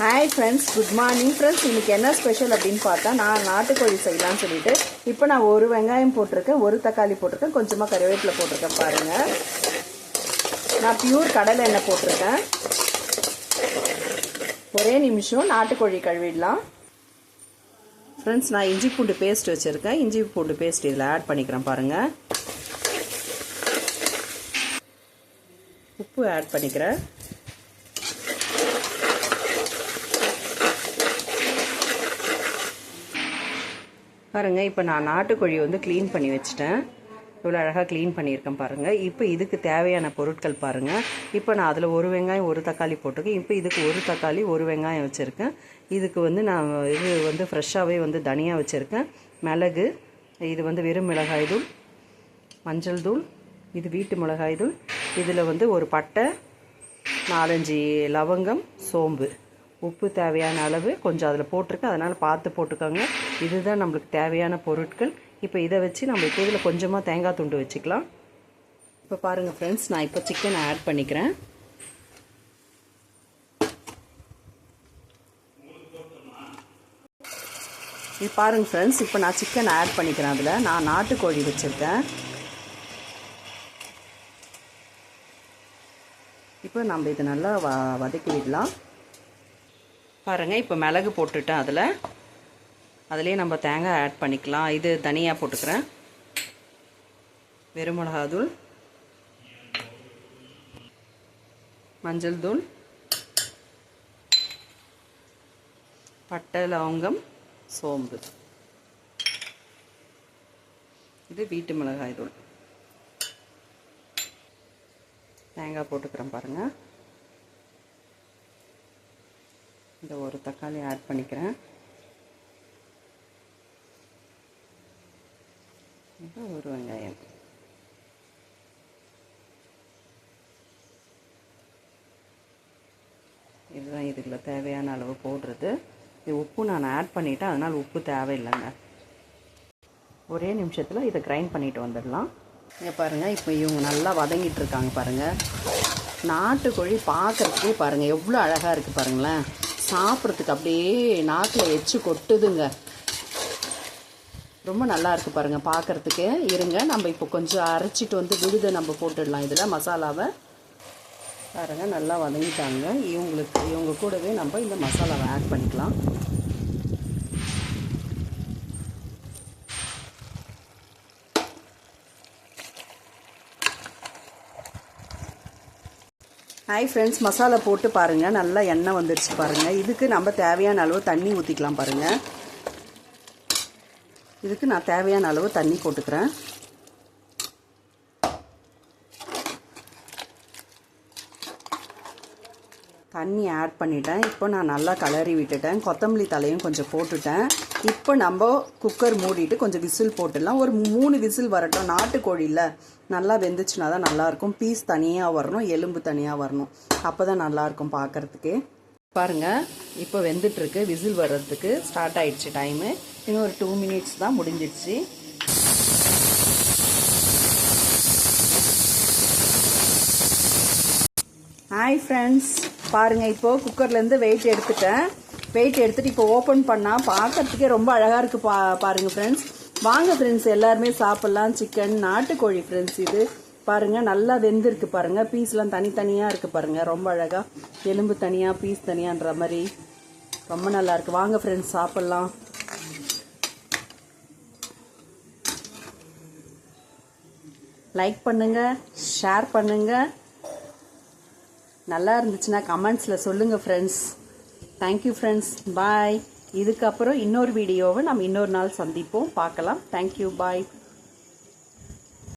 Hi friends, good morning friends. இன்னைக்கு என்ன special அப்படினு பார்த்தா நான் நாட்டுக்கோழி செய்யலாம்னு சொல்லிட்டு இப்போ நான் ஒரு வெங்காயம் போட்டுருக்கேன், ஒரு தக்காளி போட்டுருக்கேன், கொஞ்சமா கறிவேப்பிலை போட்டுருக்கேன் பாருங்க. நான் பியூர் கடலை எண்ணெய் போட்டுருக்கேன். ஒரே நிமிஷம் நாட்டுக்கோழி கழுவிடலாம். Friends, நான் இஞ்சி பூண்டு பேஸ்ட் வச்சிருக்கேன். இஞ்சி பூண்டு பேஸ்ட் இதில் ஆட் பண்ணிக்கிறேன் பாருங்க. உப்பு ஆட் பண்ணிக்கிறேன். பாருங்க, இப்போ நான் நாட்டுக்கோழி வந்து க்ளீன் பண்ணி வச்சிட்டேன். இவ்வளோ அழகாக க்ளீன் பண்ணியிருக்கேன் பாருங்கள். இப்போ இதுக்கு தேவையான பொருட்கள் பாருங்கள். இப்போ நான் அதில் ஒரு வெங்காயம் ஒரு தக்காளி போட்டிருக்கேன். இப்போ இதுக்கு ஒரு தக்காளி ஒரு வெங்காயம் வச்சுருக்கேன். இதுக்கு வந்து நான் இது வந்து ஃப்ரெஷ்ஷாகவே வந்து தனியாக வச்சுருக்கேன். மிளகு, இது வந்து வெறும் மிளகாய் தூள், மஞ்சள் தூள், இது வீட்டு மிளகாய் தூள், இதில் வந்து ஒரு பட்டை, 4-5 லவங்கம், சோம்பு, உப்பு தேவையான அளவு கொஞ்சம் அதில் போட்டிருக்கு, அதனால் பார்த்து போட்டுக்கோங்க. இதுதான் நம்மளுக்கு தேவையான பொருட்கள். இப்போ இதை வச்சு நம்ம இப்போ இதில் கொஞ்சமாக தேங்காய் துண்டு வச்சுக்கலாம். இப்போ பாருங்கள் ஃப்ரெண்ட்ஸ், நான் இப்போ சிக்கன் ஆட் பண்ணிக்கிறேன். இது பாருங்கள் ஃப்ரெண்ட்ஸ், இப்போ நான் சிக்கன் ஆட் பண்ணிக்கிறேன். அதில் நான் நாட்டுக்கோழி வச்சுருக்கேன். இப்போ நம்ம இதை நல்லா வதக்கி விடலாம். பாருங்கள், இப்போ மிளகு போட்டுட்டேன். அதிலே நம்ம தேங்காய் ஆட் பண்ணிக்கலாம். இது தனியாக போட்டுக்கிறேன். வெறும் மிளகாத்தூள், மஞ்சள் தூள், பட்டை, லவங்கம், சோம்பு, இது வீட்டு மிளகாய் தூள், தேங்காய் போட்டுக்கிறேன் பாருங்கள். இந்த ஒரு தக்காளி ஆட் பண்ணிக்கிறேன். ஒரு வெங்காயம், இதுதான் இதில் தேவையான அளவு போடுறது. இது உப்பு நான் ஆட் பண்ணிட்டேன், அதனால் உப்பு தேவையில்லைங்க. ஒரே நிமிஷத்தில் இதை கிரைண்ட் பண்ணிட்டு வந்துடலாம். இங்கே பாருங்கள், இப்போ இவங்க நல்லா வதங்கிட்டு இருக்காங்க பாருங்கள். நாட்டுக்கோழி பார்க்குறதுக்கே பாருங்கள் எவ்வளோ அழகாக இருக்குது பாருங்களேன். சாப்பிட்றதுக்கு அப்படியே நாக்கில் எச்சு கொட்டுதுங்க. ரொம்ப நல்லா இருக்குது பாருங்கள் பார்க்குறதுக்கு. இருங்க, நம்ம இப்போ கொஞ்சம் அரைச்சிட்டு வந்து விழுதை நம்ம போட்டுடலாம். இதில் மசாலாவை பாருங்கள் நல்லா வதங்கிட்டாங்க. இவங்க கூடவே நம்ம இந்த மசாலாவை ஆட் பண்ணிக்கலாம். ஹாய் ஃப்ரெண்ட்ஸ், மசாலா போட்டு பாருங்கள் நல்லா எண்ணெய் வந்துடுச்சு பாருங்கள். இதுக்கு நம்ம தேவையான அளவு தண்ணி ஊற்றிக்கலாம் பாருங்கள். இதுக்கு நான் தேவையான அளவு தண்ணி போட்டுக்கிறேன். தண்ணி ஆட் பண்ணிட்டேன். இப்போ நான் நல்லா கலரி விட்டுட்டேன். கொத்தமல்லி தலையும் கொஞ்சம் போட்டுட்டேன். இப்போ நம்ம குக்கர் மூடிட்டு கொஞ்சம் விசில் போட்டுடலாம். ஒரு 3 விசில் வரட்டும். நாட்டுக்கோழியில் நல்லா வெந்துச்சுன்னா தான் நல்லாயிருக்கும். பீஸ் தனியாக வரணும், எலும்பு தனியாக வரணும். அப்போ தான் நல்லாயிருக்கும் பார்க்குறதுக்கு. பாருங்கள், இப்போ வெந்துட்டுருக்கு. விசில் வர்றதுக்கு ஸ்டார்ட் ஆகிடுச்சு டைமு. இன்னும் ஒரு 2 மினிட்ஸ் தான் முடிஞ்சிடுச்சு. ஹாய் ஃப்ரெண்ட்ஸ், பாருங்கள் இப்போது குக்கர்லேருந்து வெயிட் எடுத்துட்டேன். வெயிட் எடுத்துகிட்டு இப்போ ஓப்பன் பண்ணால் பார்க்கறதுக்கே ரொம்ப அழகாக இருக்குது பாருங்கள் ஃப்ரெண்ட்ஸ். வாங்க ஃப்ரெண்ட்ஸ், எல்லாருமே சாப்பிட்லாம். சிக்கன் நாட்டுக்கோழி ஃப்ரெண்ட்ஸ். இது பாருங்கள் நல்லா வெந்திருக்கு பாருங்கள். பீஸ்லாம் தனித்தனியாக இருக்குது பாருங்கள். ரொம்ப அழகாக எலும்பு தனியாக பீஸ் தனியான்ற மாதிரி ரொம்ப நல்லா இருக்குது. வாங்க ஃப்ரெண்ட்ஸ் சாப்பிட்லாம். லைக் பண்ணுங்கள், ஷேர் பண்ணுங்கள். நல்லா இருந்துச்சுன்னா கமெண்ட்ஸில் சொல்லுங்கள் ஃப்ரெண்ட்ஸ். தேங்க்யூ ஃப்ரெண்ட்ஸ், பாய். இதுக்கப்புறம் இன்னொரு வீடியோவை நம்ம இன்னொரு நாள் சந்திப்போம், பார்க்கலாம். தேங்க்யூ, பாய்.